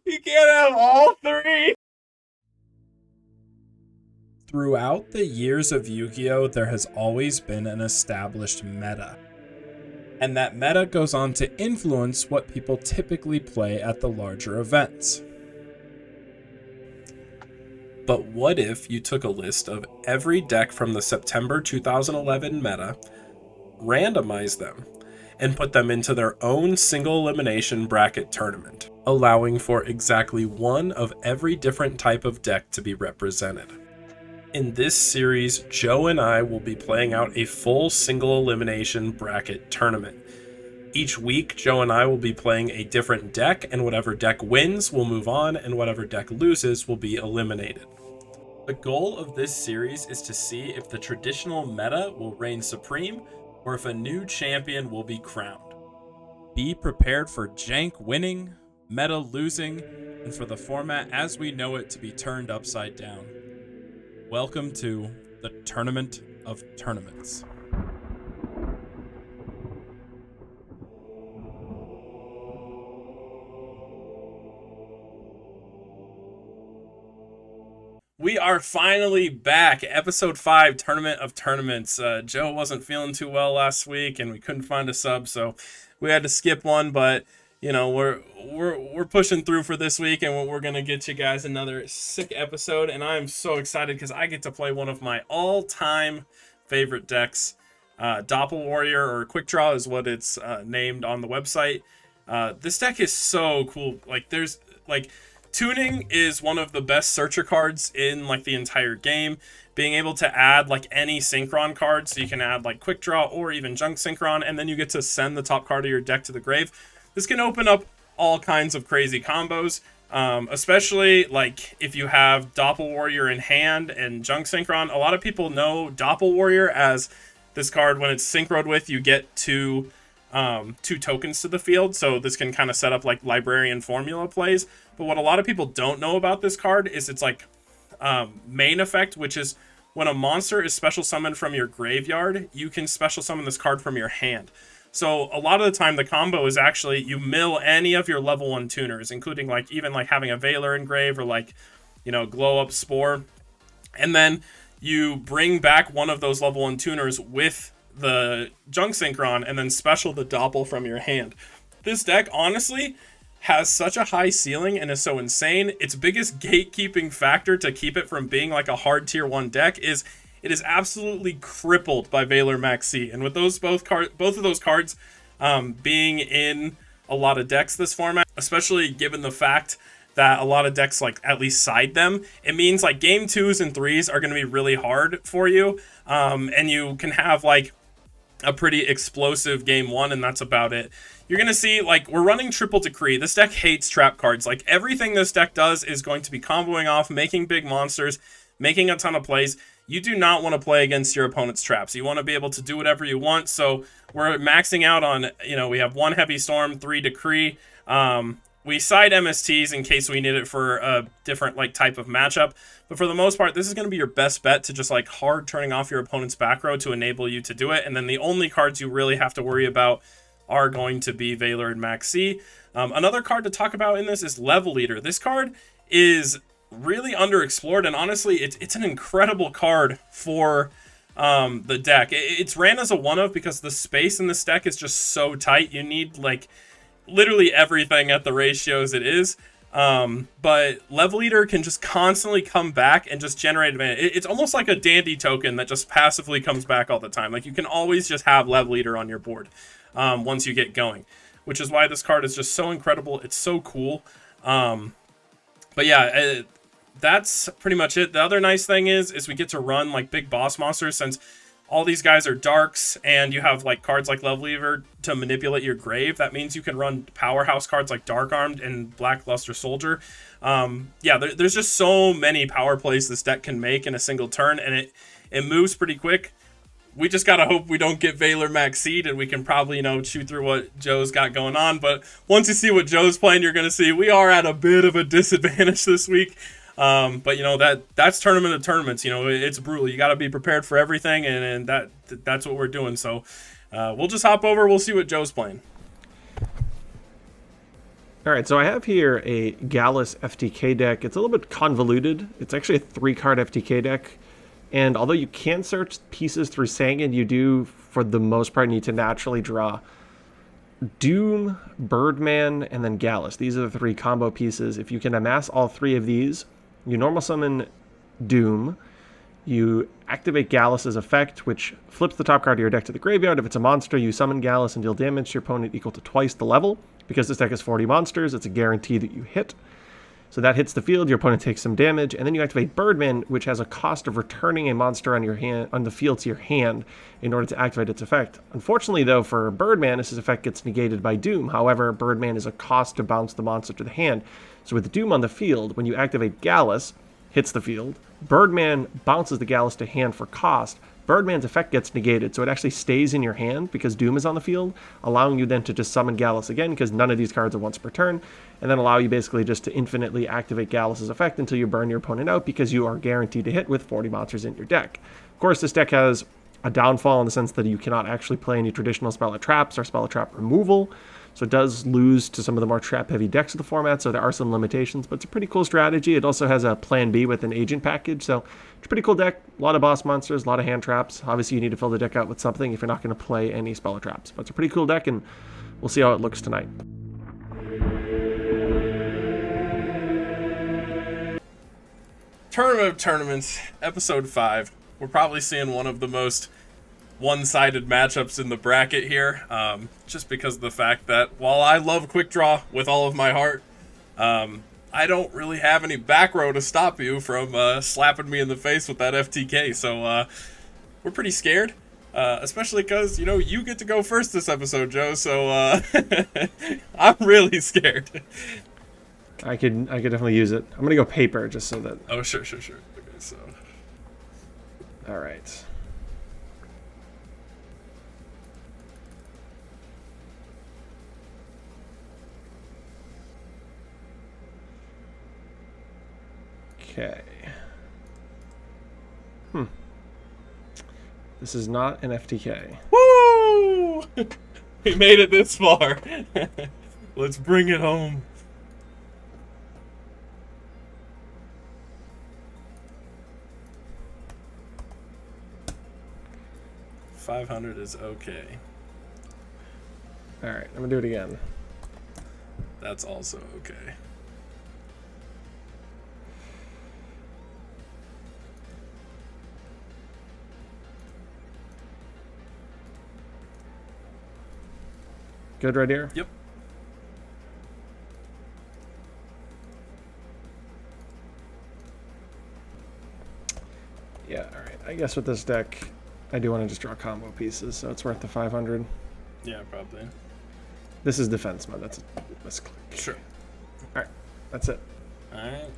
You can't have all three. Throughout the years of Yu-Gi-Oh, there has always been an established meta. And that meta goes on to influence what people typically play at the larger events. But what if you took a list of every deck from the September 2011 meta, randomized them, and put them into their own single elimination bracket tournament, allowing for exactly one of every different type of deck to be represented? In this series, Joe and I will be playing out a full single elimination bracket tournament. Each week, Joe and I will be playing a different deck, and whatever deck wins will move on, and whatever deck loses will be eliminated. The goal of this series is to see if the traditional meta will reign supreme, or if a new champion will be crowned. Be prepared for jank winning, meta losing, and for the format as we know it to be turned upside down. Welcome to the Tournament of Tournaments. We are finally back. Episode 5, Tournament of Tournaments. Joe wasn't feeling too well last week, and we couldn't find a sub, so we had to skip one. But you know, we're pushing through for this week, and we're gonna get you guys another sick episode. And I'm so excited because I get to play one of my all-time favorite decks. Doppel Warrior, or Quickdraw is what it's named on the website. This deck is so cool. Tuning is one of the best searcher cards in the entire game. Being able to add any synchron cards, so you can add Quickdraw or even junk synchron, and then you get to send the top card of your deck to the grave. This can open up all kinds of crazy combos, especially if you have Doppel Warrior in hand and junk synchron. A lot of people know Doppel Warrior as this card. When it's synchroed with, you get two tokens to the field, so this can kind of set up librarian formula plays. But what a lot of people don't know about this card is its main effect, which is when a monster is special summoned from your graveyard, you can special summon this card from your hand. So a lot of the time the combo is actually you mill any of your level 1 tuners, including even having a Veiler engrave or Glow Up Spore, and then you bring back one of those level 1 tuners with the junk synchron and then special the Doppel from your hand. This deck honestly has such a high ceiling and is so insane. Its biggest gatekeeping factor to keep it from being a hard tier 1 deck is it is absolutely crippled by Veiler Max C. And with both of those cards being in a lot of decks this format, especially given the fact that a lot of decks at least side them, it means game 2s and 3s are going to be really hard for you, and you can have a pretty explosive game 1, and that's about it. You're going to see, we're running Triple Decree. This deck hates trap cards. Everything this deck does is going to be comboing off, making big monsters, making a ton of plays. You do not want to play against your opponent's traps. You want to be able to do whatever you want, so we're maxing out on, we have 1 Heavy Storm, 3 Decree. We side MSTs in case we need it for a different type of matchup. But for the most part, this is going to be your best bet to just hard turning off your opponent's back row to enable you to do it. And then the only cards you really have to worry about are going to be Veiler and Max C. Another card to talk about in this is Level Leader. This card is really underexplored, and honestly, it's an incredible card for the deck. It's ran as a one-of because the space in this deck is just so tight. You need literally everything at the ratios it is. But Level Leader can just constantly come back and just generate advantage. It's almost like a dandy token that just passively comes back all the time. You can always just have Level Leader on your board once you get going, which is why this card is just so incredible. It's so cool. But yeah, that's pretty much it. The other nice thing is we get to run big boss monsters, since all these guys are darks and you have cards like Level Leader to manipulate your grave. That means you can run powerhouse cards like Dark Armed and Blackluster Soldier. There's just so many power plays this deck can make in a single turn, and it moves pretty quick. We just gotta hope we don't get Veiler Max Seed, and we can probably chew through what Joe's got going on. But once you see what Joe's playing, you're gonna see we are at a bit of a disadvantage this week. But that's Tournament of Tournaments. It's brutal. You got to be prepared for everything, and that's what we're doing. So we'll just hop over. We'll see what Joe's playing. All right, so I have here a Gallis FTK deck. It's a little bit convoluted. It's actually a 3-card FTK deck. And although you can search pieces through Sangan, you do, for the most part, need to naturally draw Doom, Birdman, and then Gallis. These are the 3 combo pieces. If you can amass all 3 of these, you normal summon Doom. You activate Gallis' effect, which flips the top card of your deck to the graveyard. If it's a monster, you summon Gallis and deal damage to your opponent equal to twice the level. Because this deck has 40 monsters, it's a guarantee that you hit. So that hits the field, your opponent takes some damage, and then you activate Birdman, which has a cost of returning a monster on the field to your hand in order to activate its effect. Unfortunately, though, for Birdman, this effect gets negated by Doom. However, Birdman is a cost to bounce the monster to the hand. So with Doom on the field, when you activate Gallis, hits the field, Birdman bounces the Gallis to hand for cost. Birdman's effect gets negated, so it actually stays in your hand because Doom is on the field, allowing you then to just summon Gallis again because none of these cards are once per turn, and then allow you basically just to infinitely activate Gallis' effect until you burn your opponent out because you are guaranteed to hit with 40 monsters in your deck. Of course, this deck has a downfall in the sense that you cannot actually play any traditional spell of traps or spell of trap removal, so it does lose to some of the more trap-heavy decks of the format, so there are some limitations, but it's a pretty cool strategy. It also has a plan B with an agent package, so it's a pretty cool deck. A lot of boss monsters, a lot of hand traps. Obviously, you need to fill the deck out with something if you're not going to play any spell of traps, but it's a pretty cool deck, and we'll see how it looks tonight. Tournament of Tournaments, Episode 5. We're probably seeing one of the most one-sided matchups in the bracket here, just because of the fact that while I love Quickdraw with all of my heart, I don't really have any back row to stop you from slapping me in the face with that FTK, so we're pretty scared, especially because, you know, you get to go first this episode, Joe, so I'm really scared. I could definitely use it. I'm going to go paper just so that... Oh, sure. Okay, so... All right. Okay. This is not an FTK. Woo! We made it this far. Let's bring it home. $500 is okay. All right, I'm gonna do it again. That's also okay. Good right here? Yep. Yeah, all right. I guess with this deck, I do want to just draw combo pieces, so it's worth the 500. Yeah, probably. This is defense mode. That's a misclick. Sure. All right, that's it. All right.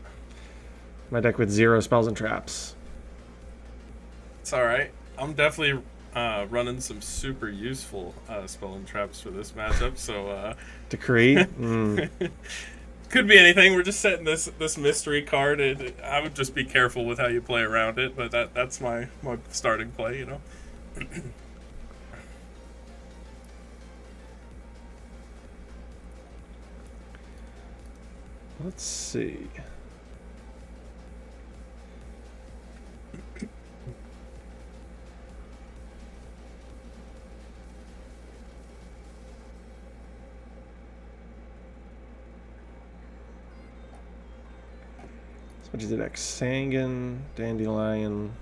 My deck with 0 spells and traps. It's all right. I'm definitely running some super useful spell and traps for this matchup, so... Decree? Could be anything. We're just setting this mystery card. I would just be careful with how you play around it, but that's my starting play, you know? Let's see. Switch to deck Sangan, Dandelion,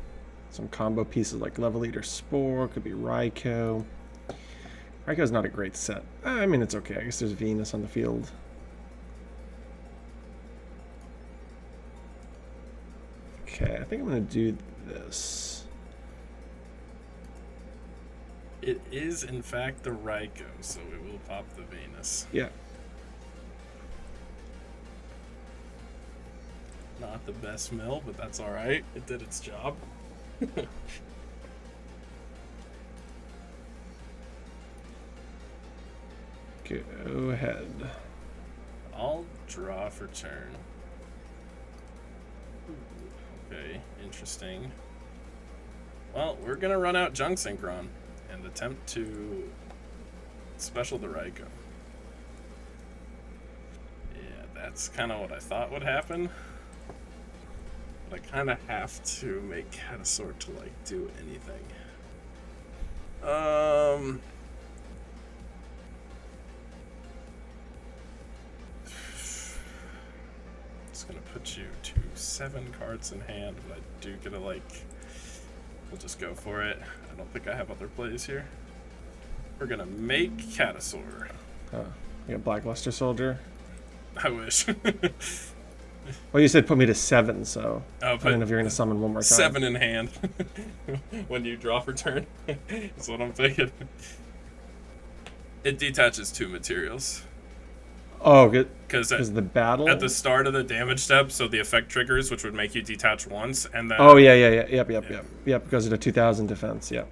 some combo pieces like Level Eater Spore, could be Raikou. Raikou's not a great set. I mean, it's okay. I guess there's Venus on the field. Okay, I think I'm going to do this. It is, in fact, the Raikou, so we will pop the Venus. Yeah. Not the best mill, but that's all right. It did its job. Go ahead. I'll draw for turn. Okay, interesting. Well, we're going to run out Junk Synchron and attempt to special the Raikou. That's kind of what I thought would happen. But I kind of have to make Catasaur to, like, do anything. It's gonna put you to 7 cards in hand, but I do get to, like... We'll just go for it. I don't think I have other plays here. We're gonna make Catasaur. You got Blackluster Soldier. I wish. Well, you said put me to 7, so Oh, I don't know if you're gonna summon one more time. 7 in hand. When you draw for turn. That's what I'm thinking. It detaches 2 materials. Oh, good. Because the battle at the start of the damage step, so the effect triggers, which would make you detach once, and then... Oh, yeah. Yep. Yep, goes to 2,000 defense, yep.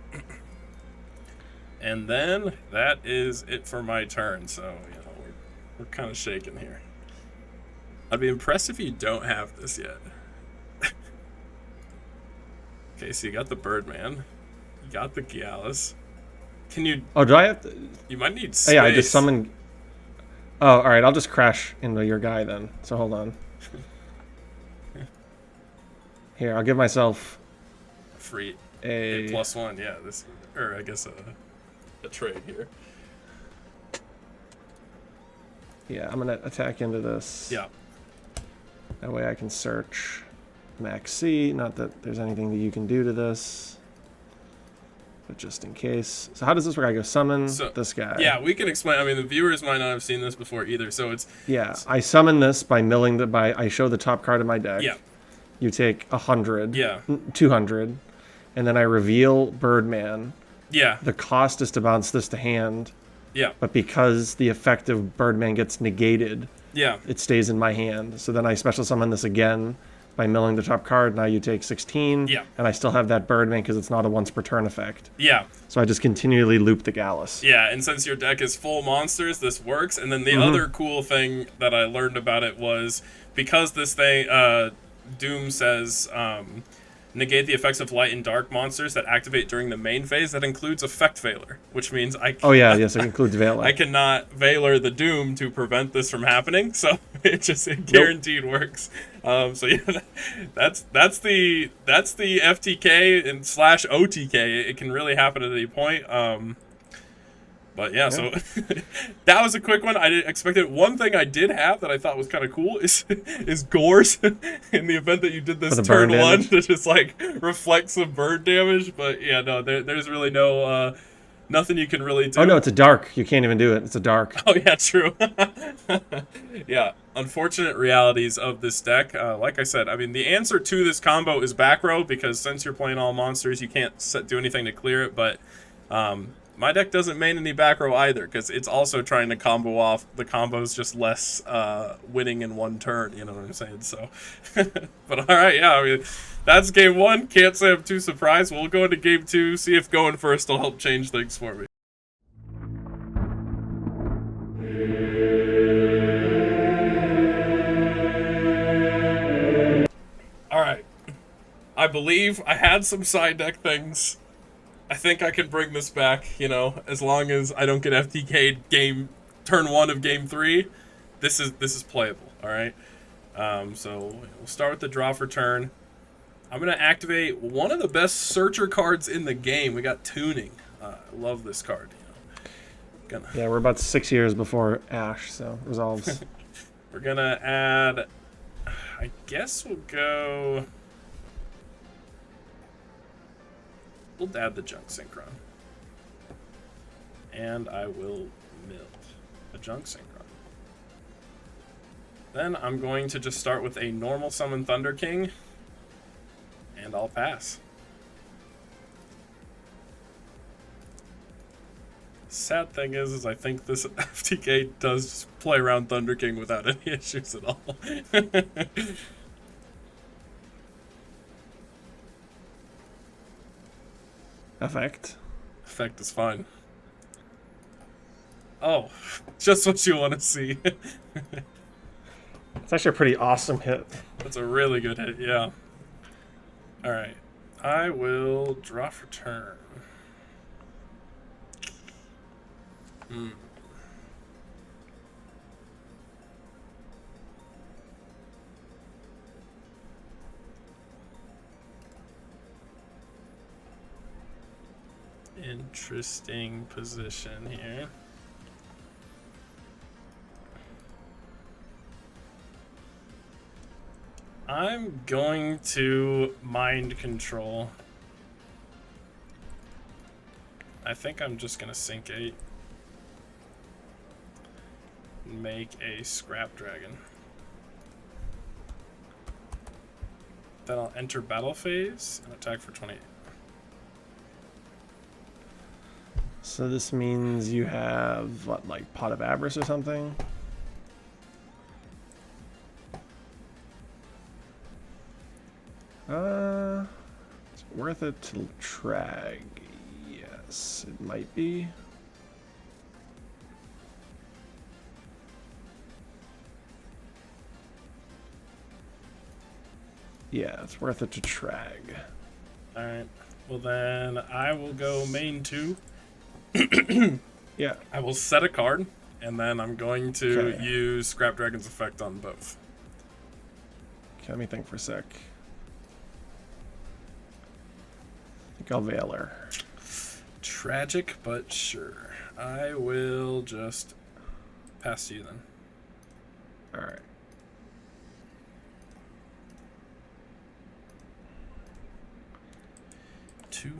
And then that is it for my turn, so, you know, we're kind of shaking here. I'd be impressed if you don't have this yet. Okay, so you got the Birdman. You got the Gallis. Can you... Oh, do I have to... You might need space. Oh, yeah, I just summoned... Oh, alright, I'll just crash into your guy then. So hold on. Here, I'll give myself... Free. A +1, yeah. This, or I guess a trade here. Yeah, I'm gonna attack into this. Yeah. That way I can search Max C. Not that there's anything that you can do to this, but just in case. So how does this work? I go summon this guy. Yeah, we can explain. I mean, the viewers might not have seen this before either. So it's... Yeah, I summon this by milling I show the top card of my deck. Yeah. You take 100. Yeah. 200. And then I reveal Birdman. Yeah. The cost is to bounce this to hand. Yeah. But because the effect of Birdman gets negated, yeah, it stays in my hand. So then I special summon this again by milling the top card. Now you take 16. Yeah. And I still have that Birdman because it's not a once per turn effect. Yeah. So I just continually loop the Gallis. Yeah, and since your deck is full monsters, this works. And then the other cool thing that I learned about it was because this thing, Doom says, negate the effects of light and dark monsters that activate during the main phase. That includes effect Veiler, which means I... Oh yeah, yes, it includes Veiler. I cannot Veiler the Doom to prevent this from happening, so it guaranteed works. So yeah, that's the FTK and / OTK. It can really happen at any point. But yeah, so that was a quick one. I didn't expect it. One thing I did have that I thought was kind of cool is Gores in the event that you did this turn 1 to just like reflect some bird damage. But yeah, no, there's really no nothing you can really do. Oh no, it's a dark. You can't even do it. It's a dark. Oh yeah, true. Yeah, unfortunate realities of this deck. Like I said, I mean the answer to this combo is back row because since you're playing all monsters, you can't do anything to clear it. But my deck doesn't main any back row either because it's also trying to combo off. The combo's just less winning in one turn, you know what I'm saying? So, but all right, yeah, I mean, that's game 1. Can't say I'm too surprised. We'll go into game 2, see if going first will help change things for me. All right. I believe I had some side deck things. I think I can bring this back, you know, as long as I don't get FTK'd turn 1 of game 3. This is playable, all right? So we'll start with the draw for turn. I'm going to activate one of the best searcher cards in the game. We got Tuning. I love this card. You know. Yeah, we're about 6 years before Ash, so resolves. We're going to add... I guess we'll go... We'll add the Junk Synchron. And I will mill a Junk Synchron. Then I'm going to just start with a normal summon Thunder King. And I'll pass. Sad thing is I think this FTK does just play around Thunder King without any issues at all. Effect is fine. Oh, just what you want to see. It's actually a pretty awesome hit. That's a really good hit, yeah. Alright. I will draw for turn. interesting position here. I'm going to mind control. I think I'm just gonna sink 8. Make a scrap dragon. Then I'll enter battle phase and attack for 28. So this means you have, what, like Pot of Avarice or something? It's worth it to trag. Yes, it might be. Yeah, it's worth it to trag. Alright. Well then I will go main 2. Yeah. I will set a card, and then I'm going to Okay. use Scrap Dragon's effect on both. Okay, let me think for a sec. I think I'll Veiler. Tragic, but sure. I will just pass to you then. Alright. $200.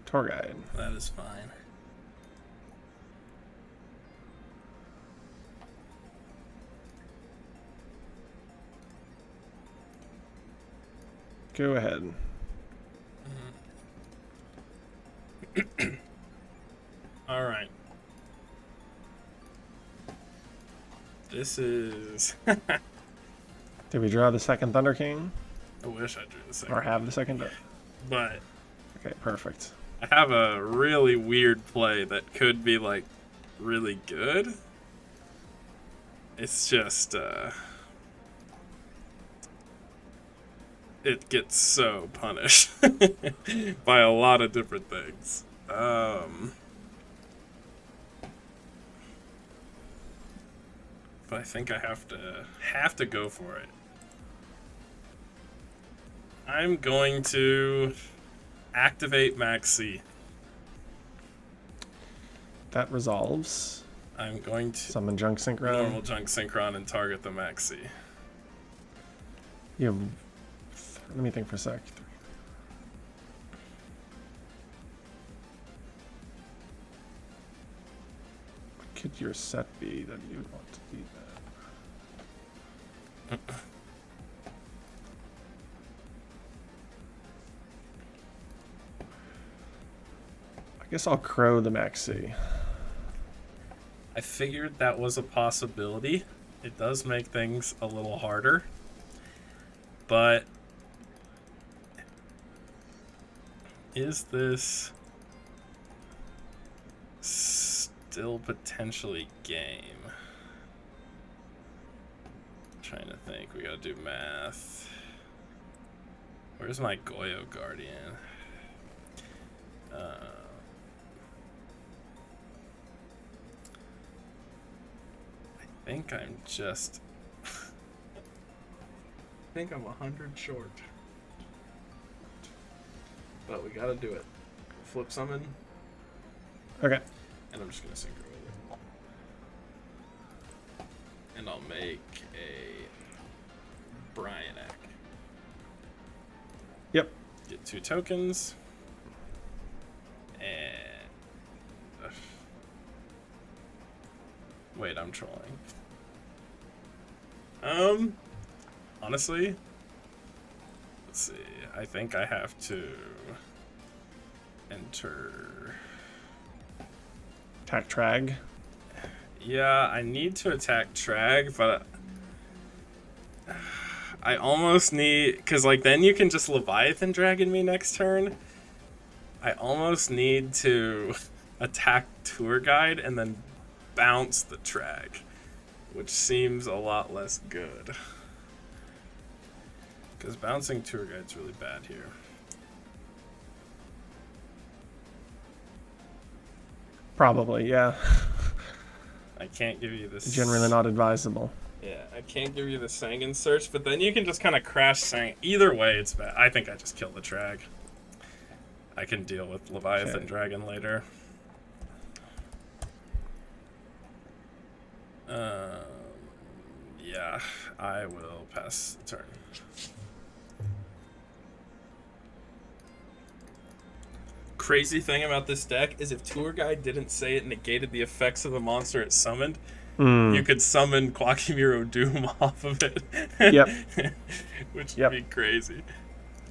Tour guide. That is fine. Go ahead. All right. This is. Did we draw the second Thunder King? I wish I drew the second. Or have the second? But Okay, perfect. I have a really weird play that could be like really good. It's just it gets so punished by a lot of different things. But I think I have to go for it. I'm going to activate Maxi. That resolves. I'm going to Summon Junk Synchron. normal Junk Synchron and target the Maxi. You have, let me think for a sec. What could your set be that you would want to do that? I guess I'll Crow the Maxi. I figured that was a possibility. It does make things a little harder. But is this still potentially game? I'm trying to think. We gotta do math. Where's my Goyo Guardian? I think I'm just. I think I'm 100 short. But we gotta do it. Flip summon, Okay. and I'm just gonna synchro with it. And I'll make a Bryanak. Yep. Get 2 tokens. And. Wait, I'm trolling. Honestly, let's see. I think I have to enter. Attack Trag. Yeah, I need to attack Trag, but I almost need, because like then you can just Leviathan Dragon me next turn. I almost need to attack Tour Guide and then bounce the Trag, which seems a lot less good. Because bouncing Tour Guide's really bad here. Probably, yeah. I can't give you this. Generally not advisable. Yeah, I can't give you the Sanguine Search, but then you can just kind of crash Sang. Either way, it's bad. I think I just kill the Trag. I can deal with Leviathan Dragon later. Yeah, I will pass the turn. Crazy thing about this deck is if Tour Guide didn't say it negated the effects of the monster it summoned, you could summon Quackimiro Doom off of it. Yep. Which would be crazy.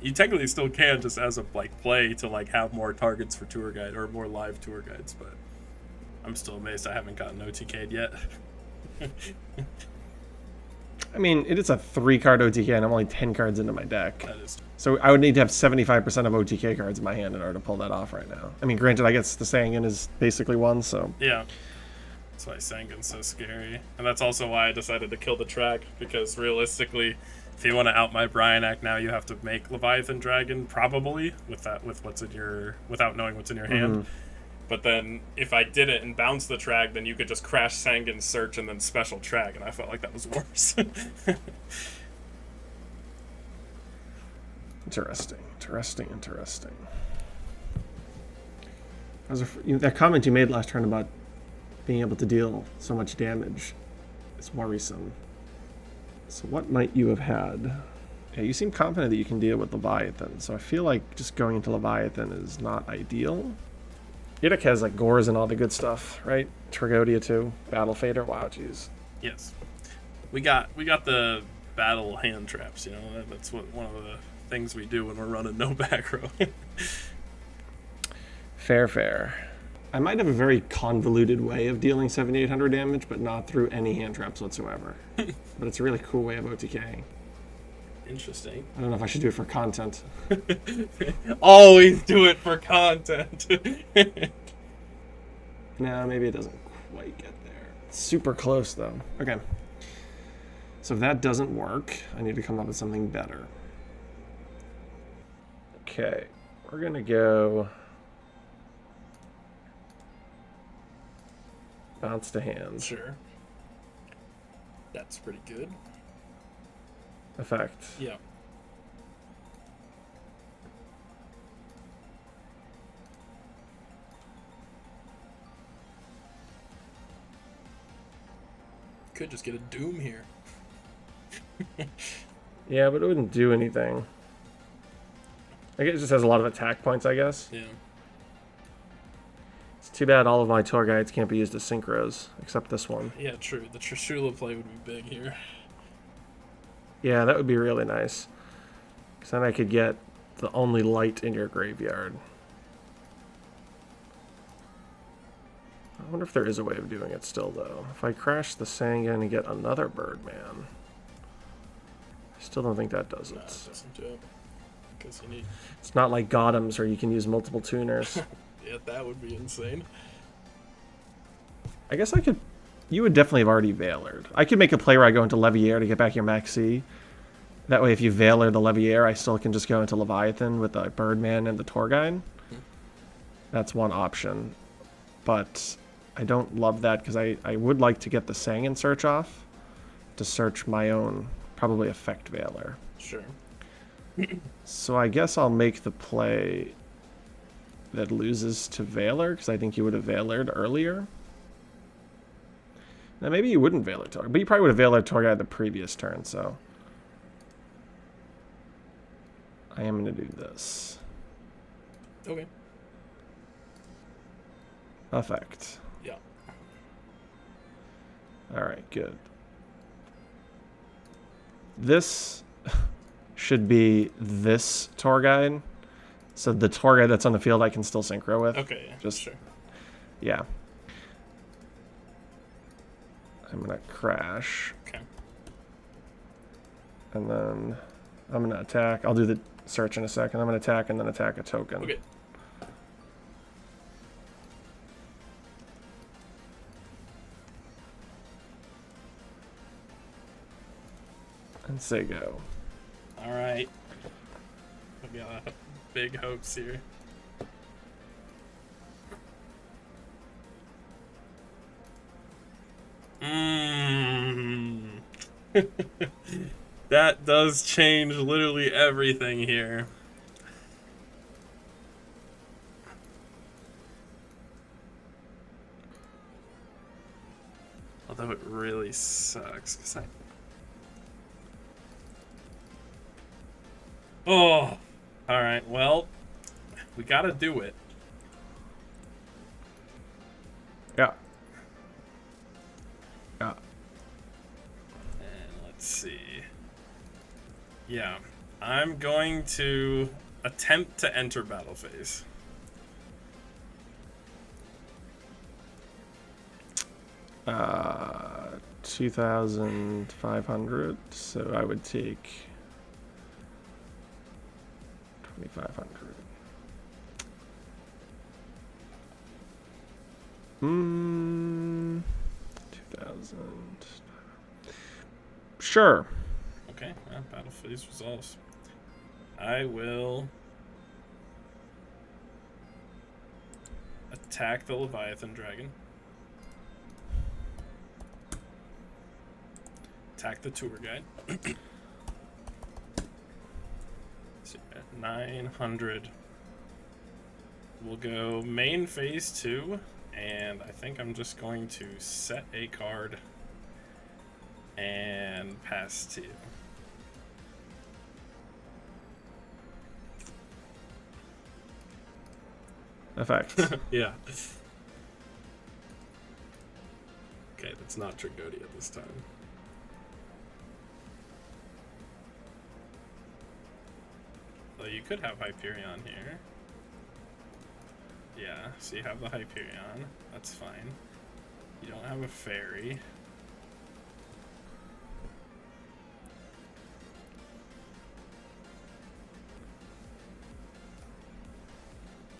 You technically still can just as a play to have more targets for Tour Guide or more live Tour Guides, but I'm still amazed I haven't gotten OTK'd yet. I mean, it is a 3-card OTK, and I'm only 10 cards into my deck. That is. So I would need to have 75% of OTK cards in my hand in order to pull that off right now. I mean, granted, I guess the Sanguine is basically one, so... Yeah. That's why Sanguine's so scary. And that's also why I decided to kill the Trag, because realistically, if you want to out my Bryanak now, you have to make Leviathan Dragon, probably, with what's in your... without knowing what's in your hand. But then, if I did it and bounced the Trag, then you could just crash Sanguine Search and then special Trag, and I felt like that was worse. Interesting. That comment you made last turn about being able to deal so much damage is worrisome. So what might you have had? Yeah, you seem confident that you can deal with Leviathan, so I feel like just going into Leviathan is not ideal. Your deck has Gores and all the good stuff, right? Tragodia too, Battle Fader. Wow, jeez. Yes, we got the battle hand traps. That's one of the things we do when we're running no back row. Fair. I might have a very convoluted way of dealing 7,800 damage, but not through any hand traps whatsoever. But it's a really cool way of OTKing. Interesting. I don't know if I should do it for content. Always do it for content. No, maybe it doesn't quite get there. It's super close, though. Okay. So if that doesn't work, I need to come up with something better. Okay. We're going to go... bounce to hands. Sure. That's pretty good. Effect. Yeah. Could just get a Doom here. Yeah, but it wouldn't do anything. I guess it just has a lot of attack points, I guess. Yeah. It's too bad all of my tour guides can't be used as synchros, except this one. Yeah, true. The Trishula play would be big here. Yeah, that would be really nice. Because then I could get the only light in your graveyard. I wonder if there is a way of doing it still, though. If I crash the Sanguine and get another Birdman, I still don't think that does it. No, it doesn't do it. Because you need... It's not like Gothams where you can use multiple tuners. Yeah, that would be insane. I guess I could... You would definitely have already Veilered. I could make a play where I go into Leviair to get back your Maxi. That way, if you Veiler the Leviair, I still can just go into Leviathan with the Birdman and the Tour Guide. That's one option. But I don't love that because I would like to get the Sanguine Search off to search my own, probably Effect Veiler. Sure. So I guess I'll make the play that loses to Veiler because I think you would have Veilered earlier. Now, maybe you wouldn't Veiler Tour, but you probably would have Veilered Tour Guide the previous turn, so... I am going to do this. Okay. Effect. Yeah. Alright, good. This should be this Tour Guide. So the Tour Guide that's on the field I can still synchro with. Okay, yeah. Just, sure. Yeah. I'm going to crash. Okay. And then I'm going to attack. I'll do the search in a second. I'm going to attack and then attack a token. Okay. And say go. All right. I've got big hopes here. That does change literally everything here. Although it really sucks. 'Cause Oh! Alright, well, we gotta do it. Yeah. Yeah. And let's see. Yeah, I'm going to attempt to enter battle phase. Uh, 2,500. So I would take 2,500. 2,000. Sure. Okay, well, battle phase resolves. I will attack the Leviathan Dragon. Attack the tour guide. So at 900. We'll go main phase 2, and I think I'm just going to set a card and pass to you. Effect. Yeah. Okay, that's not Trigodia this time. Well, you could have Hyperion here. Yeah, so you have the Hyperion. That's fine. You don't have a fairy.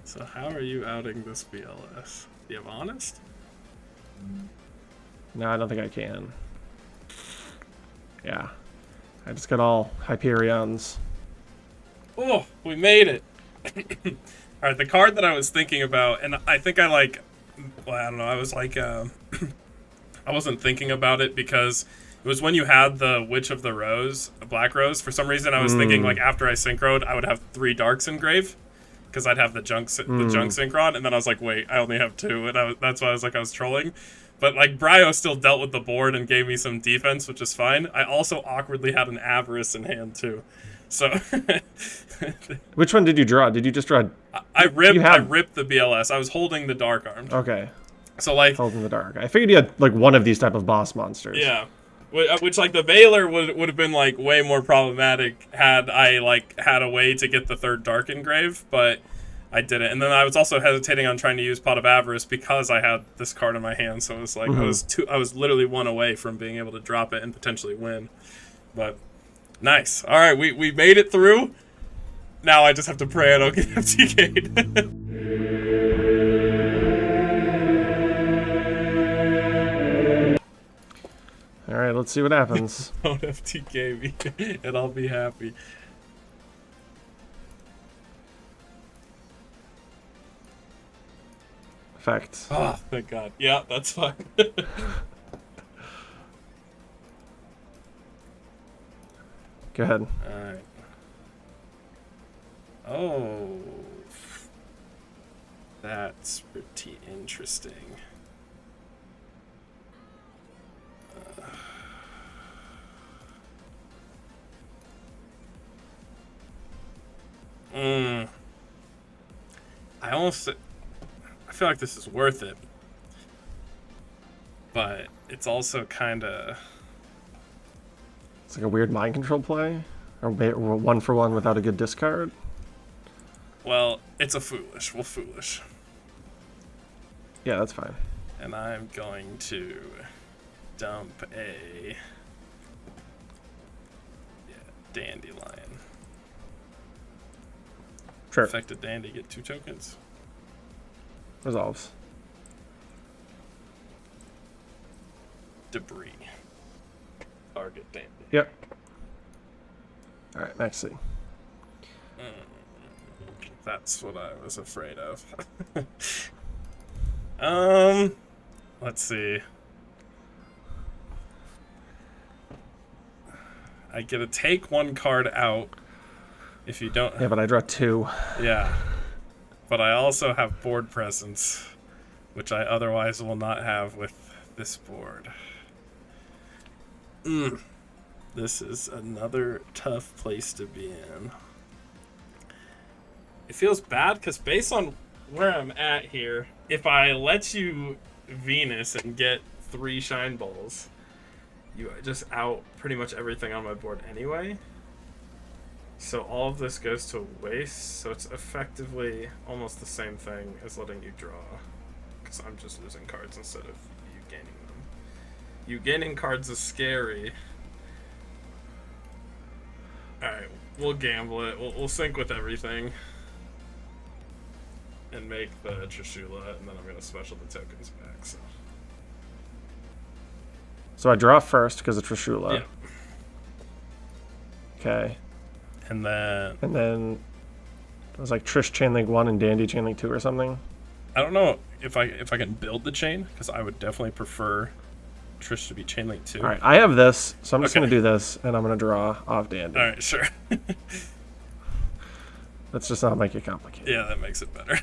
So how are you outing this BLS? Do you have Honest? No, I don't think I can. Yeah. I just got all Hyperions. Oh, we made it! Alright, the card that I was thinking about, and I think I like... Well, I don't know, I was like... I wasn't thinking about it because it was when you had the Witch of the Rose, a Black Rose. For some reason, I was thinking, like, after I synchroed, I would have 3 Darks engrave. Because I'd have the junk synchron, and then I was like, wait, I only have 2, and that's why I was like, I was trolling. But like Bryo still dealt with the board and gave me some defense, which is fine. I also awkwardly had an Avarice in hand too, so. Which one did you draw? Did you just draw? I ripped the BLS. I was holding the Dark Armed. Okay. So like holding the dark. I figured you had like one of these type of boss monsters. Yeah. Which like the Veiler would have been like way more problematic had I like had a way to get the 3rd Dark engrave, but I didn't. And then I was also hesitating on trying to use Pot of Avarice because I had this card in my hand, so it was like I was literally 1 away from being able to drop it and potentially win. But nice. All right, we made it through. Now I just have to pray I don't get FTK'd. All right, let's see what happens. Don't FTK me, and I'll be happy. Effect. Oh, thank God. Yeah, that's fine. Go ahead. Alright. Oh. That's pretty interesting. I feel like this is worth it. But it's also kind of... It's like a weird mind control play? Or 1 for 1 without a good discard? Well, it's a foolish. Well, foolish. Yeah, that's fine. And I'm going to dump a Dandelion. Sure. Affected Dandy, get 2 tokens. Resolves. Debris. Target Dandy. Yep. Alright, next scene. That's what I was afraid of. Let's see. I get to take one card out if you don't. Yeah, but I draw 2. Yeah. But I also have board presence, which I otherwise will not have with this board. This is another tough place to be in. It feels bad because based on where I'm at here, if I let you Venus and get 3 shine balls, you just out pretty much everything on my board anyway. So all of this goes to waste, so it's effectively almost the same thing as letting you draw. Because I'm just losing cards instead of you gaining them. You gaining cards is scary. Alright, we'll gamble it. We'll sync with everything. And make the Trishula, and then I'm going to special the tokens back. So I draw first because of Trishula. Yeah. Okay. And then it was like Trish Chainlink 1 and Dandy Chainlink 2 or something. I don't know if I can build the chain, because I would definitely prefer Trish to be Chainlink 2. All right, I have this, so I'm just Okay. going to do this, and I'm going to draw off Dandy. All right, sure. Let's just not make it complicated. Yeah, that makes it better.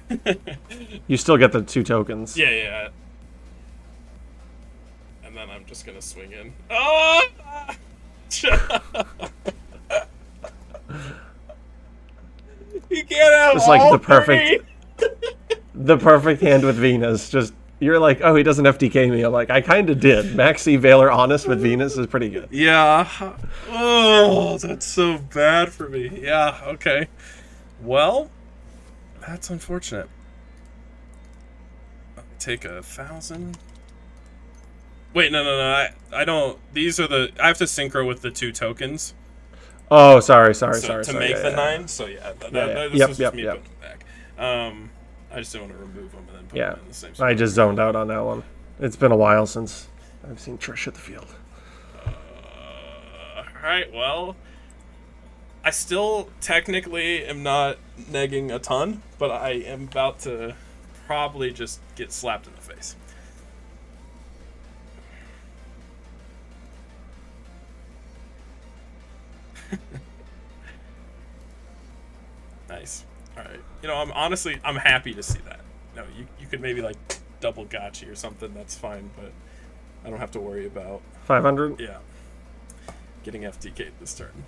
You still get the 2 tokens. Yeah. And then I'm just going to swing in. Oh! You can't have Just like all the perfect, three. the perfect hand with Venus. Just you're like, oh, he doesn't FTK me. I'm like, I kind of did. Maxi Valor Honest with Venus is pretty good. Yeah. Oh, that's so bad for me. Yeah, okay. Well, that's unfortunate. I'll take 1,000. Wait, no. I don't. These are the. I have to synchro with the 2 tokens. Oh, sorry. To make the 9. So yeah, this was just me putting them back. I just didn't want to remove them and then put them in the same spot. I just zoned out on that one. It's been a while since I've seen Trish at the field. Alright, well, I still technically am not negging a ton, but I am about to probably just get slapped in the face. Nice. Alright. You know, I'm happy to see that. No, you could maybe like double gotcha or something, that's fine, but I don't have to worry about 500? Yeah. Getting FTK this turn.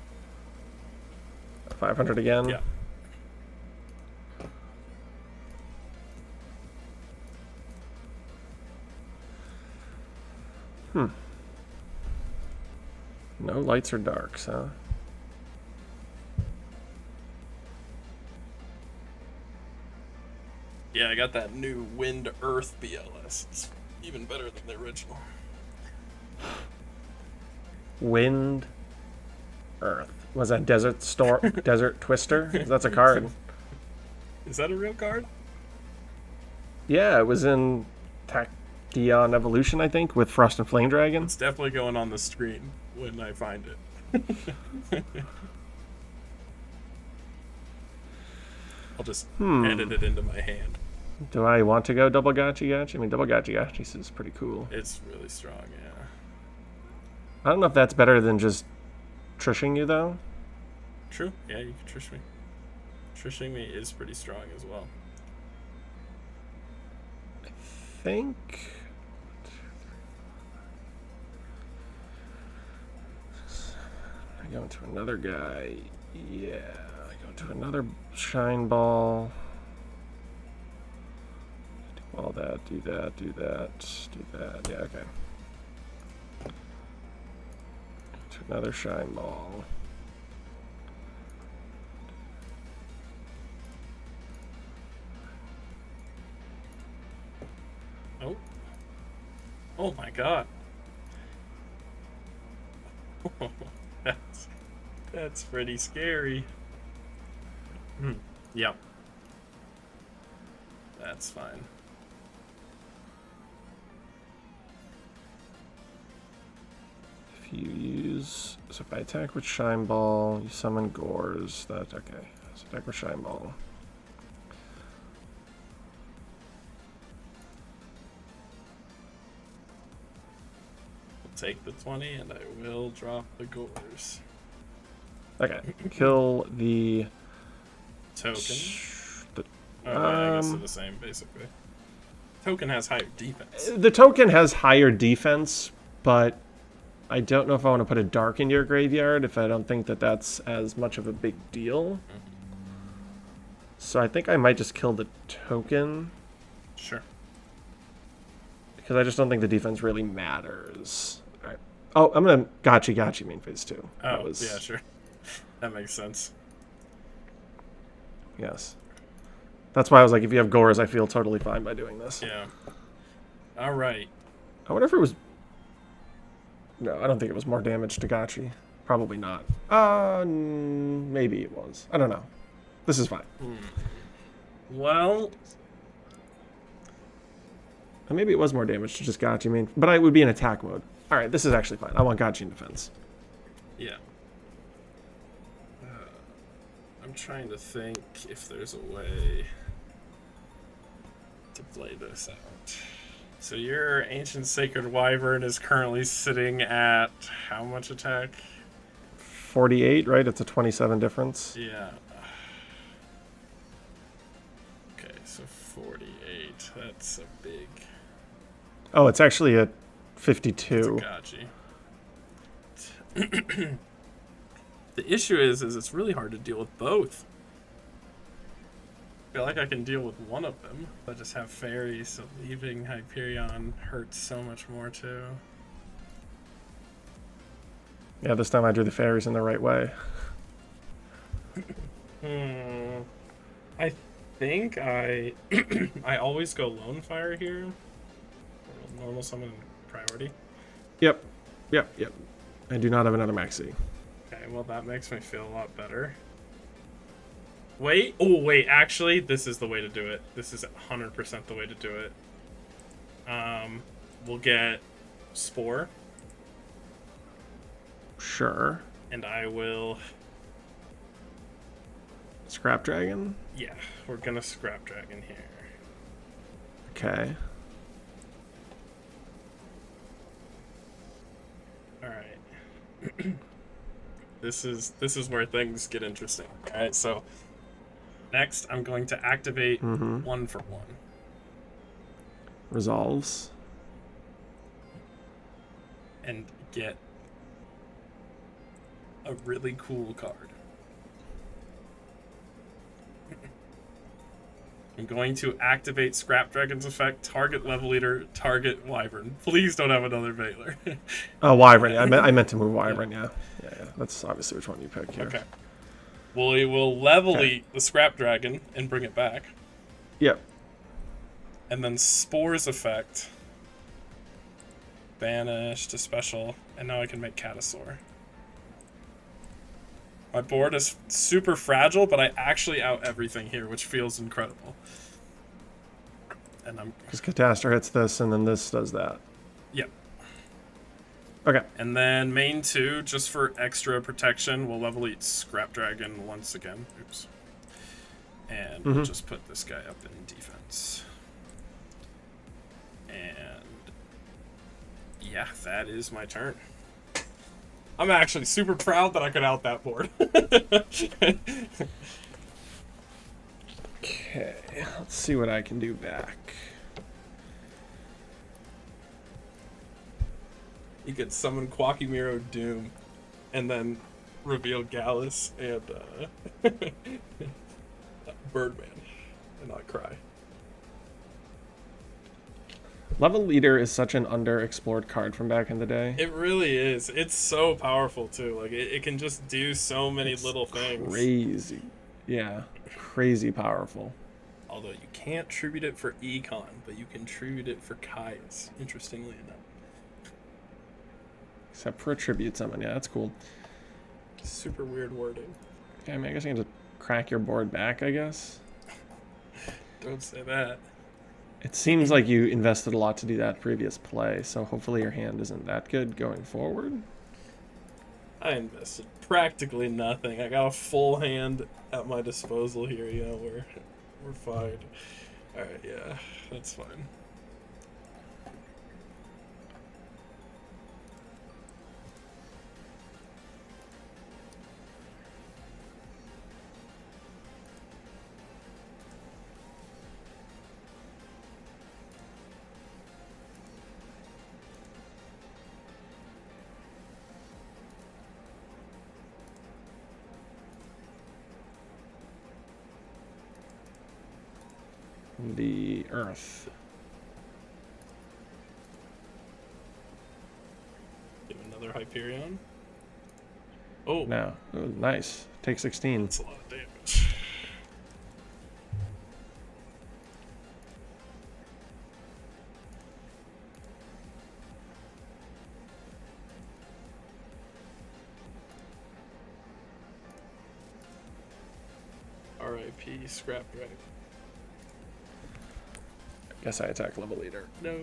500 again? Yeah. No lights or darks, huh? Yeah, I got that new Wind Earth BLS. It's even better than the original. Wind Earth. Was that Desert Twister? That's a card. Is that a real card? Yeah, it was in Tachyon Evolution, I think, with Frost and Flame Dragon. It's definitely going on the screen when I find it. I'll just edit it into my hand. Do I want to go double Gachi Gachi? I mean, double Gachi Gachi is pretty cool. It's really strong, yeah. I don't know if that's better than just trishing you, though. True. Yeah, you can trish me. Trishing me is pretty strong as well. I think... I go into another guy. Yeah, I go to another shine ball. Do all that, do that, do that, do that. Yeah, okay. To another shine ball. Oh. Oh my god. That's pretty scary. Yep. That's fine. If you use... So if I attack with Shine Ball, you summon Gores. That's okay. So attack with Shine Ball. Take the 20 and I will drop the Gores. Okay, kill the... Token. the Oh, yeah, I guess they're the same, basically. Token has higher defense. the token has higher defense, but I don't know if I want to put a dark in your graveyard if I don't think that that's as much of a big deal. So I think I might just kill the token. Sure. Because I just don't think the defense really matters. All right. Oh, I'm going to gotcha main phase 2. Oh, yeah, sure. That makes sense. Yes. That's why I was like, if you have Gores, I feel totally fine by doing this. Yeah. All right. I wonder if it was... No, I don't think it was more damage to Gachi. Probably not. Maybe it was. I don't know. This is fine. Well... Maybe it was more damage to just Gachi main, but I would be in attack mode. All right, this is actually fine. I want Gachi in defense. Yeah. I'm trying to think if there's a way to play this out. So your Ancient Sacred Wyvern is currently sitting at how much attack? 48, right? It's a 27 difference. Yeah. Okay, so 48. That's a big... Oh, it's actually a 52. Gotcha. The issue is it's really hard to deal with both. I feel like I can deal with one of them. I just have fairies, so leaving Hyperion hurts so much more too. Yeah, this time I drew the fairies in the right way. I think I always go Lone Fire here. Normal summon priority. Yep. I do not have another maxi. Okay, well that makes me feel a lot better. Wait, actually, this is the way to do it. This is 100% the way to do it. We'll get Spore. Sure. And I will... Scrap Dragon? Yeah, we're gonna Scrap Dragon here. Okay. Alright. This is where things get interesting. Alright, so next I'm going to activate 1 for 1. Resolves. And get a really cool card. I'm going to activate Scrap Dragon's effect, target level leader, target Wyvern. Please don't have another Veiler. Oh, Wyvern. Yeah, I meant to move Wyvern, yeah. Yeah. That's obviously which one you pick here. Okay. Well, we will level eat the Scrap Dragon and bring it back. Yep. And then Spore's effect. Banish to special. And now I can make Catasaur. My board is super fragile, but I actually out everything here, which feels incredible. And I'm... Because Catastor hits this, and then this does that. Yep. Okay. And then main 2, just for extra protection, we'll level eat Scrap Dragon once again. Oops. And we'll just put this guy up in defense. And... yeah, that is my turn. I'm actually super proud that I could out that board. Okay, let's see what I can do back. You could summon Quackimiro Doom and then reveal Gallis and Birdman and not cry. Level Leader is such an underexplored card from back in the day. It really is. It's so powerful too. Like it can just do so many little things. Crazy. Yeah. Crazy powerful. Although you can't tribute it for Econ, but you can tribute it for Caius, interestingly enough. Except for a tribute summon. Yeah, that's cool. Super weird wording. Okay, I mean, I guess I can just crack your board back, I guess. Don't say that. It seems like you invested a lot to do that previous play, so hopefully your hand isn't that good going forward. I invested practically nothing. I got a full hand at my disposal here. You know, we're fine. All right, yeah, that's fine. the earth. Give another Hyperion. Oh, Now, oh, nice. Take 16. that's a lot of damage. R.I.P. Scrap Dragon. Guess I attack level leader. No.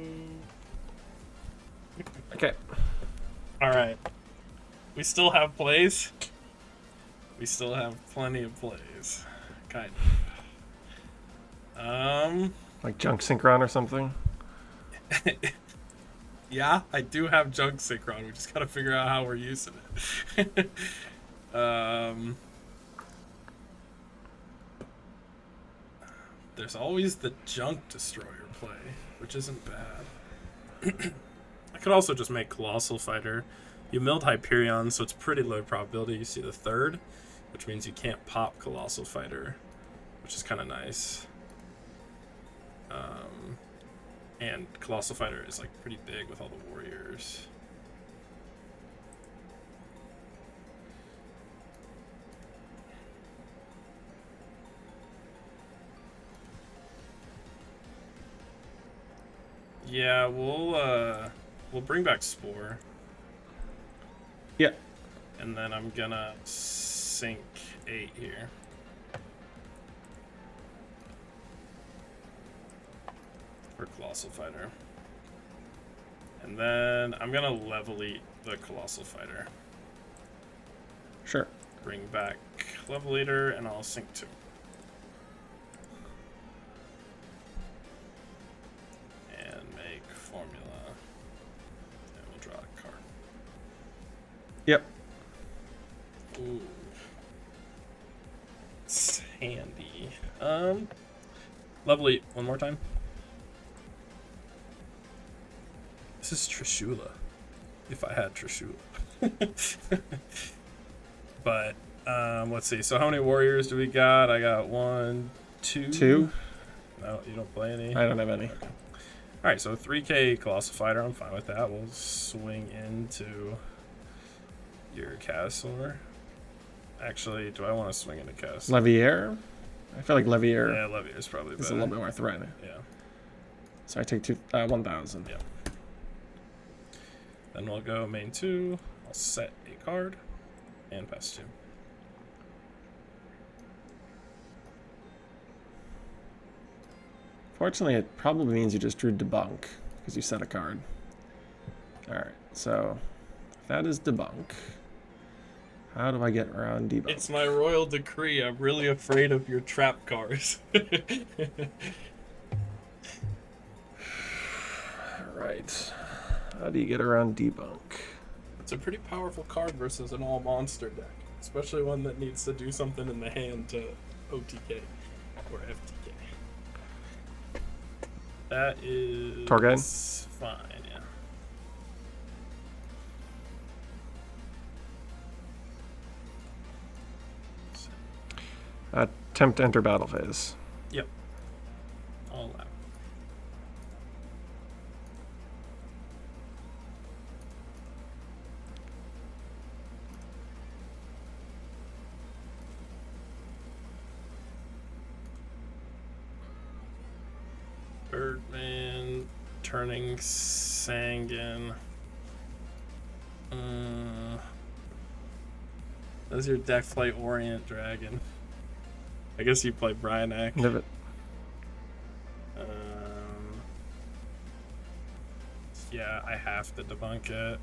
Okay. All right. We still have plays. We still have plenty of plays. Kind of. Like junk synchron or something? Yeah, I do have junk synchron. We just gotta figure out how we're using it. There's always the junk destroyer play, which isn't bad. I could also just make Colossal Fighter. You milled Hyperion, so it's pretty low probability you see the third, which means you can't pop Colossal Fighter, which is kind of nice. And Colossal Fighter is like pretty big with all the warriors. Yeah, we'll bring back Spore. Yeah. And then I'm gonna sink 8 here. For Colossal Fighter. And then I'm gonna level eat the Colossal Fighter. Sure. Bring back Level Eater, and I'll sink 2. And make Formula. And we'll draw a card. Yep. Ooh. Sandy. Level eat one more time. This is Trishula. If I had Trishula. But, let's see. So how many warriors do we got? I got 1, 2. 2? No, you don't play any? I don't have any. Okay. Alright, so 3k Colossal Fighter. I'm fine with that. We'll swing into your Castor. Actually, do I want to swing into Castor? Levier? I feel like Levier Yeah, Levier is probably better. is a little bit more threatening. Yeah. So I take 1,000. Yeah. Then we'll go main 2. I'll set a card and pass 2. Fortunately, it probably means you just drew debunk because you set a card. Alright, so if that is debunk. How do I get around debunk? It's my royal decree. I'm really afraid of your trap cards. Alright. How do you get around debunk? It's a pretty powerful card versus an all-monster deck. Especially one that needs to do something in the hand to OTK or FTK. That is... Torgain? Fine, yeah. Attempt to enter battle phase. Yep. All out. Birdman, turning Sangan. Does your deck play Orient Dragon? I guess you play Bryanak. Nivet. Yeah, I have to debunk it.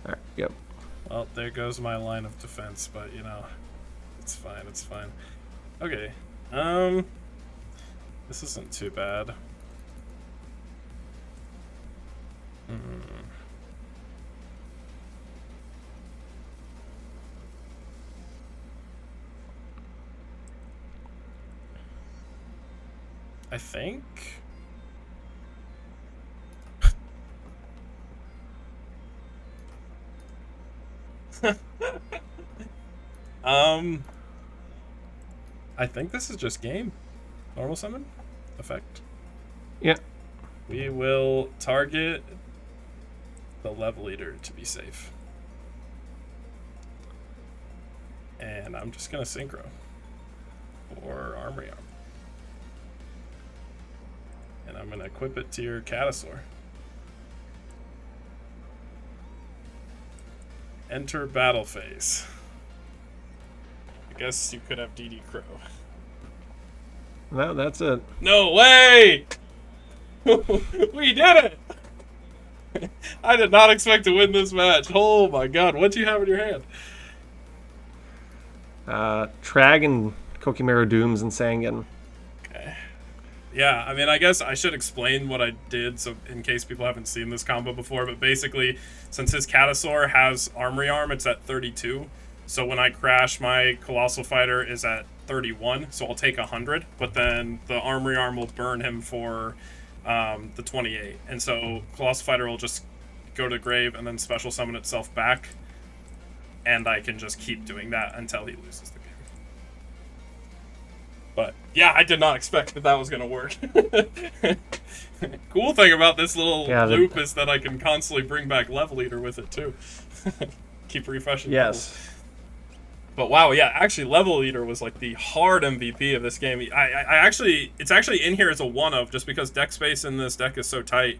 Alright, yep. Well, there goes my line of defense, but you know, it's fine, it's fine. Okay, this isn't too bad. I think. I think this is just game. Normal summon effect. Yeah. We will target the level leader to be safe. And I'm just going to synchro for Armory Arm. And I'm going to equip it to your Catasaur. Enter battle phase. I guess you could have DD Crow. No, that's it. No way! We did it! I did not expect to win this match. Oh my god, what do you have in your hand? Trag and Kokimero Dooms and Sangan. Okay. Yeah, I mean, I guess I should explain what I did, so in case people haven't seen this combo before, but basically, since his Catasaur has Armory Arm, it's at 32. So when I crash, my Colossal Fighter is at 31, so I'll take 100, but then the Armory Arm will burn him for the 28. And so Colossal Fighter will just go to grave and then special summon itself back, and I can just keep doing that until he loses the game. But yeah, I did not expect that was going to work. Cool thing about this little loop is that I can constantly bring back Level Eater with it too. Keep refreshing. Yes. Levels. But wow, yeah, actually Level Eater was like the hard MVP of this game. It's actually in here as a one of, just because deck space in this deck is so tight.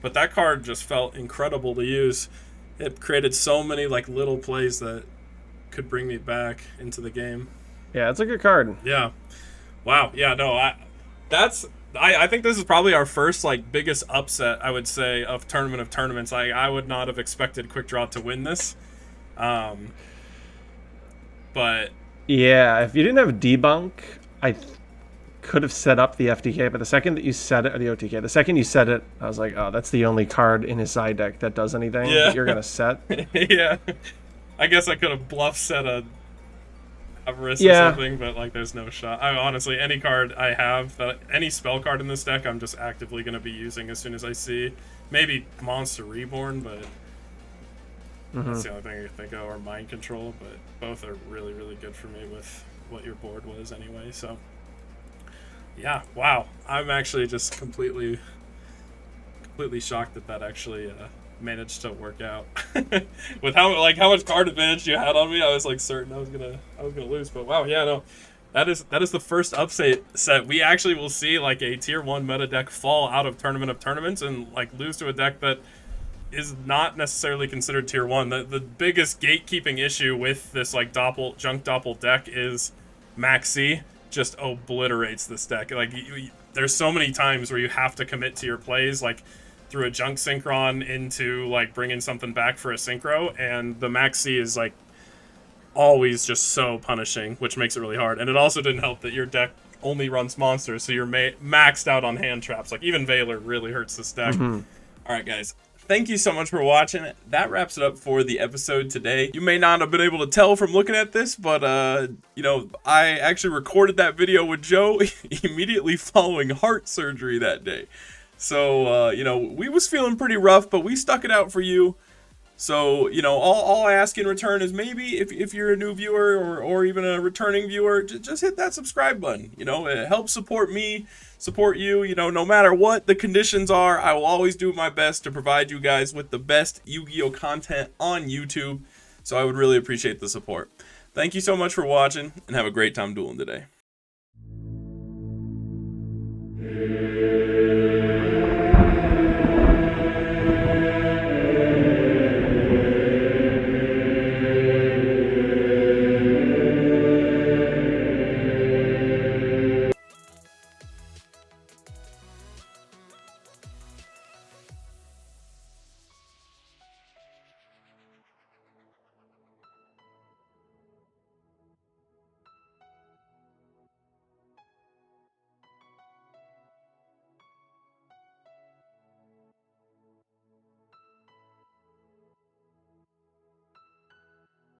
But that card just felt incredible to use. It created so many like little plays that could bring me back into the game. Yeah, it's a good card. Yeah. Wow. Yeah, no, I think this is probably our first like biggest upset, I would say, of Tournament of Tournaments. I would not have expected Quickdraw to win this. But yeah, if you didn't have debunk, I could have set up the FTK, but the second that you set it, or the OTK, the second you set it, I was like, oh, that's the only card in his side deck that does anything that you're gonna set. Yeah, I guess I could have bluff set a risk or something, but like there's no shot. I honestly, any card I have, any spell card in this deck, I'm just actively gonna be using as soon as I see. Maybe Monster Reborn, but that's the only thing I can think of, or Mind Control, but both are really, really good for me with what your board was anyway, so. Yeah, wow. I'm actually just completely shocked that actually managed to work out. With how much card advantage you had on me, I was like certain I was gonna lose. But wow, yeah, no. That is the first upset set. We actually will see like a tier 1 meta deck fall out of Tournament of Tournaments and like lose to a deck that is not necessarily considered tier 1. The biggest gatekeeping issue with this like junk doppel deck is Maxi just obliterates this deck. Like there's so many times where you have to commit to your plays, like through a junk synchron into like bringing something back for a synchro, and the Maxi is like always just so punishing, which makes it really hard. And it also didn't help that your deck only runs monsters, so you're maxed out on hand traps. Like even Valor really hurts this deck. All right, guys. Thank you so much for watching. That wraps it up for the episode today. You may not have been able to tell from looking at this, but, you know, I actually recorded that video with Joe immediately following heart surgery that day. So, you know, we was feeling pretty rough, but we stuck it out for you. So, you know, all I ask in return is maybe if you're a new viewer or even a returning viewer, just hit that subscribe button. You know, it helps support me, support you. You know, no matter what the conditions are, I will always do my best to provide you guys with the best Yu-Gi-Oh content on YouTube. So I would really appreciate the support. Thank you so much for watching, and have a great time dueling today.